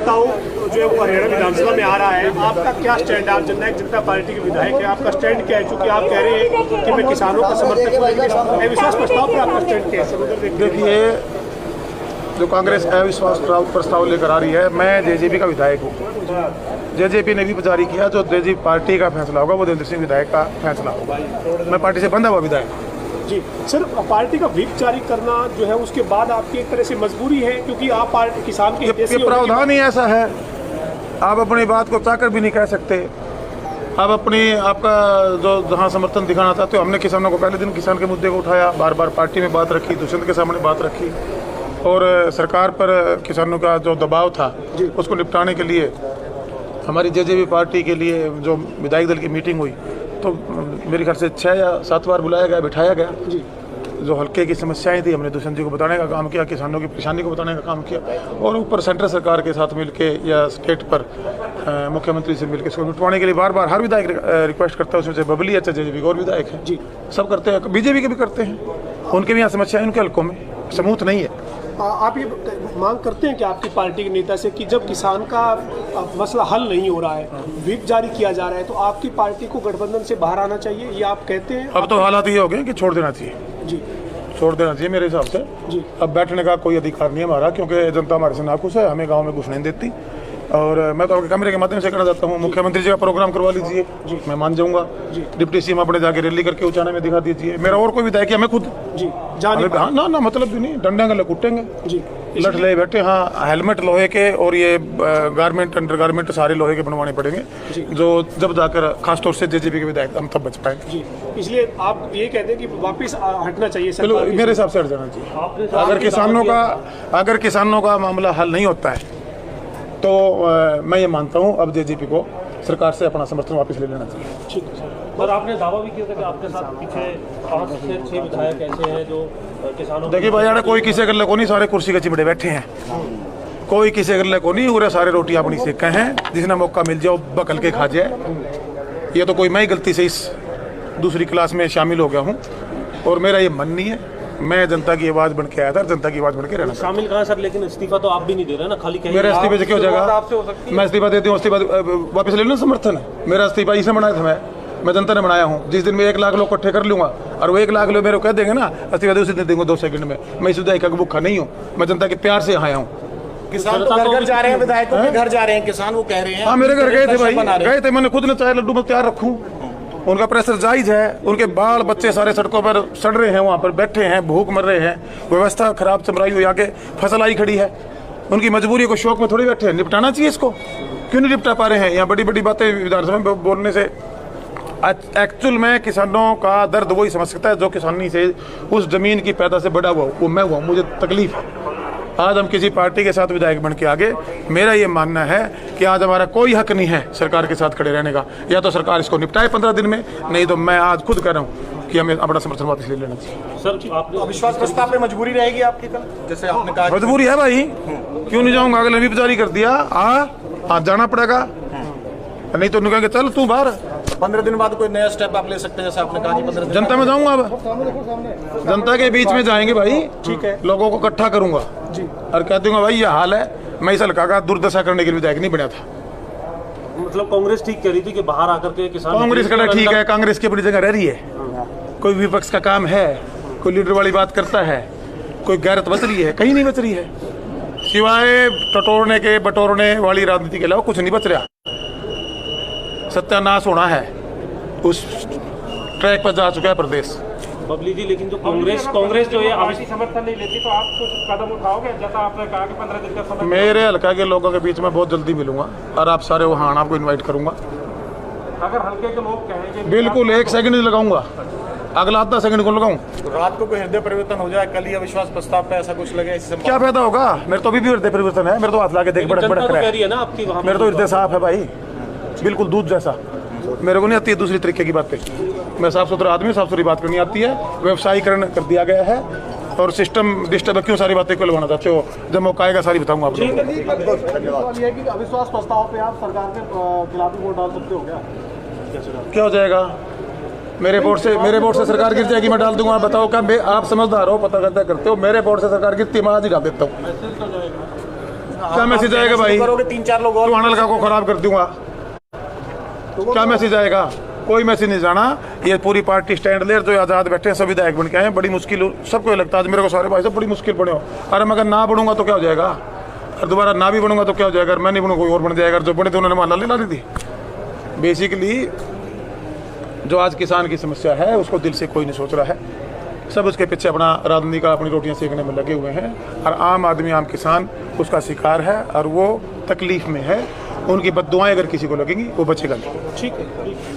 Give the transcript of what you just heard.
प्रस्ताव जो है वो हरियाणा विधानसभा में आ रहा है, आपका क्या स्टैंड है? आप जननायक जनता पार्टी के विधायक है, आपका स्टैंड क्या है? चूंकि आप कह रहे हैं कि मैं किसानों का समर्थक हूं, अविश्वास प्रस्ताव पर आपका स्टैंड क्या है? देखिए, जो कांग्रेस अविश्वास प्रस्ताव लेकर आ रही है, मैं जेजेपी का विधायक हूँ। जेजेपी ने भी जारी किया, जो जेजेपी पार्टी का फैसला होगा वो देवेंद्र सिंह विधायक का फैसला होगा। मैं पार्टी से बंधा हुआ विधायक। जी सर, पार्टी का व्हिप जारी करना जो है उसके बाद आपकी एक तरह से मजबूरी है, क्योंकि आप पार्टी किसान के प्रावधान ही ऐसा है, आप अपनी बात को चाकर भी नहीं कह सकते। आप आपका जो जहाँ समर्थन दिखाना चाहते हो, हमने किसानों को पहले दिन किसान के मुद्दे को उठाया, बार बार पार्टी में बात रखी, दुष्यंत के सामने बात रखी, और सरकार पर किसानों का जो दबाव था उसको निपटाने के लिए हमारी जेजेपी पार्टी के लिए जो विधायक दल की मीटिंग हुई, तो मेरे ख्याल से 6 या 7 बार बुलाया गया, बिठाया गया जी। जो हल्के की समस्याएं थी, हमने दुष्यंत जी को बताने का काम किया, किसानों की परेशानी को बताने का काम किया, और ऊपर सेंट्रल सरकार के साथ मिलके या स्टेट पर मुख्यमंत्री से मिलकर इसको निपटवाने के लिए बार बार हर विधायक रिक्वेस्ट करता है। उसमें से बबली अच्छा जेजेपी के और विधायक है जी, सब करते हैं, बीजेपी के भी करते हैं, उनके भी यहाँ समस्या है, उनके हल्कों में समूथ नहीं है। आप ये मांग करते हैं कि आपकी पार्टी के नेता से कि जब किसान का मसला हल नहीं हो रहा है, व्हिप जारी किया जा रहा है, तो आपकी पार्टी को गठबंधन से बाहर आना चाहिए, ये आप कहते हैं? अब तो हालात ये हो गए कि छोड़ देना चाहिए जी, छोड़ देना चाहिए मेरे हिसाब से जी। अब बैठने का कोई अधिकार नहीं है हमारा, क्योंकि जनता हमारे से नाखुश है, हमें गाँव में घुस नहीं देती। और मैं तो आपके कैमरे के माध्यम से कहना चाहता हूँ, मुख्यमंत्री जी का प्रोग्राम करवा लीजिए जी, मैं मान जाऊंगा। डिप्टी सीएम अपने जाके रैली करके उचाना में दिखा दीजिए। मेरा और कोई विधायक है, मैं खुद जी हाँ ना मतलब भी नहीं, डंडे गले कुटेंगे जी, लठ ले बैठे। हाँ, हेलमेट लोहे के और ये गारमेंट अंडर गारमेंट सारे लोहे के बनवाने पड़ेंगे, जो जब जाकर खासतौर से जेजेपी के विधायक हम तब बच पाएंगे जी। इसलिए आप ये कहते हैं कि वापस हटना चाहिए? चलो, मेरे हिसाब से हट जाना चाहिए। अगर किसानों का मामला हल नहीं होता है तो मैं ये मानता हूँ अब जेजेपी को सरकार से अपना समर्थन वापस ले लेना चाहिए। ठीक है सर। और आपने दावा भी किया था कि आपके साथ पीछे 5 से 6 विधायक ऐसे हैं जो किसानों। देखिए भाई, यार कोई किसी गले को नहीं, सारे कुर्सी के चिमड़े बैठे हैं, कोई किसी गले को नहीं, पूरे सारे रोटी अपनी सेक हैं, जिसने मौका मिल जाओ बकल के खा जाए। ये तो कोई मैं ही गलती से इस दूसरी क्लास में शामिल हो गया हूँ, और मेरा ये मन नहीं है। मैं जनता की आवाज बन के आया था, जनता की आवाज बन के रहना। शामिल कहाँ सर? लेकिन इस्तीफा तो आप भी नहीं दे रहे ना, खाली मेरा इस्तीफे से क्यों जाएगा? मैं इस्तीफा देती हूँ, इस्तीफा वापस ले लो समर्थन। मेरा इस्तीफा इसे बनाया था, मैं जनता ने बनाया हूँ। जिस दिन मैं 1 लाख लोग इकट्ठे कर लूंगा और वो 1 लाख लोग मेरे को कह देंगे ना इस्तीफा दे, उसी दिन देंगे 2 सेकंड में। मैं इस विधायक का भूखा नहीं हूँ, मैं जनता के प्यार से आया हूँ। किसान तो घर जा रहे हैं, विधायकों के घर जा रहे हैं किसान, वो कह रहे हैं। हाँ, मेरे घर गए थे भाई, गए थे, मैंने खुद ने चाय लड्डू में तैयार रखूँ। उनका प्रेशर जायज है, उनके बाल बच्चे सारे सड़कों पर सड़ रहे हैं, वहाँ पर बैठे हैं, भूख मर रहे हैं, व्यवस्था खराब चमराई हुई, आगे फसल आई खड़ी है। उनकी मजबूरी को शौक में थोड़ी बैठे हैं, निपटाना चाहिए इसको। क्यों नहीं निपटा पा रहे हैं? यहाँ बड़ी बड़ी बातें विधानसभा में बोलने से एक्चुअल में किसानों का दर्द वही समझ सकता है जो किसानी से उस जमीन की पैदा से बड़ा हुआ, वो मैं हुआ, मुझे तकलीफ है। आज हम किसी पार्टी के साथ विधायक बन के आगे, मेरा ये मानना है कि आज हमारा कोई हक नहीं है सरकार के साथ खड़े रहने का। या तो सरकार इसको निपटाए 15 दिन में, नहीं तो मैं आज खुद कह रहा हूँ कि हमें अपना समर्थन वापस ले लेना चाहिए। सर, आपने अविश्वास प्रस्ताव पे मजबूरी रहेगी आपकी कल, जैसे आपने कहा? मजबूरी है भाई, क्यों नहीं जाऊँगा? अगर व्हिप जारी कर दिया हाँ जाना पड़ेगा, नहीं तो कहेंगे चल तू बाहर। 15 दिन बाद कोई नया स्टेप आप ले सकते हैं, जैसे आपने कहा कि 15 दिन जनता में जाऊंगा। अब जनता के बीच में जाएंगे भाई, ठीक है, लोगों को इकट्ठा करूंगा जी, और कह दूंगा भाई ये हाल है। मैं इस हल्का का दुर्दशा करने के लिए विधायक नहीं बना था। मतलब कांग्रेस ठीक कह रही थी कि बाहर आकर के किसान, कांग्रेस का ठीक है, कांग्रेस की अपनी जगह रह रही है। कोई विपक्ष का काम है, कोई लीडर वाली बात करता है, कोई गैरत बच रही है? कहीं नहीं बच रही है, सिवाय टटोरने के बटोरने वाली राजनीति के अलावा कुछ नहीं बच रहा। सत्यानाश होना है, उस ट्रैक पर जा चुका है प्रदेश। बबली जी, लेकिन जो कांग्रेस जो है समर्थन नहीं लेती, तो आप कुछ कदम उठाओगे? जैसा आपने कहा कि 15 दिन का समय। मेरे हल्का के लोगों के बीच में बहुत जल्दी मिलूंगा और आप सारे वहाँ आपको इनवाइट करूंगा। अगर हल्के के लोग कहेंगे, बिल्कुल 1 सेकंड नहीं लगाऊंगा, अगला आधा सेकंड को लगाऊं। रात को कोई हृदय परिवर्तन हो जाए, कल ही अविश्वास प्रस्ताव पे ऐसा कुछ लगे, इससे क्या फायदा होगा? मेरे तो अभी भी हृदय परिवर्तन है, मेरे तो हाथ लाके देख बड़क बड़क रहा है, मेरे तो हृदय साफ है भाई, बिल्कुल दूध जैसा। मेरे को नहीं आती है दूसरी तरीके की बातें, मैं साफ सुथरा आदमी, साफ सुथरी बात करनी आती है। व्यवसायीकरण कर दिया गया है और सिस्टम डिस्टर्ब, क्यों सारी बातें क्यों लगाना चाहते हो? जब मौका आएगा सारी बताऊंगा आपको। अविश्वास प्रस्ताव पे आप सरकार के खिलाफ वोट डाल सकते हो क्या हो जाएगा? मेरे वोट से सरकार गिर जाएगी, मैं डाल दूंगा। बताओ क्या आप समझदार हो, पता करते हो? मेरे वोट से सरकार गिरती, मैं आज ही डाल देता हूँ। क्या मैसेज आएगा भाई? करोगे 3-4 लोग और टुहाना लगा को खराब कर दूंगा, क्या मैसेज आएगा? कोई मैसेज नहीं जाना। ये पूरी पार्टी स्टैंड ले जो आज़ाद बैठे हैं, सभी विधायक बन के आए हैं। बड़ी मुश्किल सबको लगता है आज मेरे को, सारे भाई साहब बड़ी मुश्किल बने हो। अरे मगर ना बढ़ूंगा तो क्या हो जाएगा, और दोबारा ना भी बनूंगा तो क्या हो जाएगा, मैं नहीं बनूंगा कोई और बन जाएगा। जो बने थे उन्होंने माला ले ला दी थी। बेसिकली जो आज किसान की समस्या है उसको दिल से कोई नहीं सोच रहा है, सब उसके पीछे अपना राजनीति का अपनी रोटियां सेकने में लगे हुए हैं। और आम आदमी, आम किसान उसका शिकार है और वो तकलीफ में है। उनकी बद्दुआएं अगर किसी को लगेंगी वो बचेगा नहीं। ठीक है।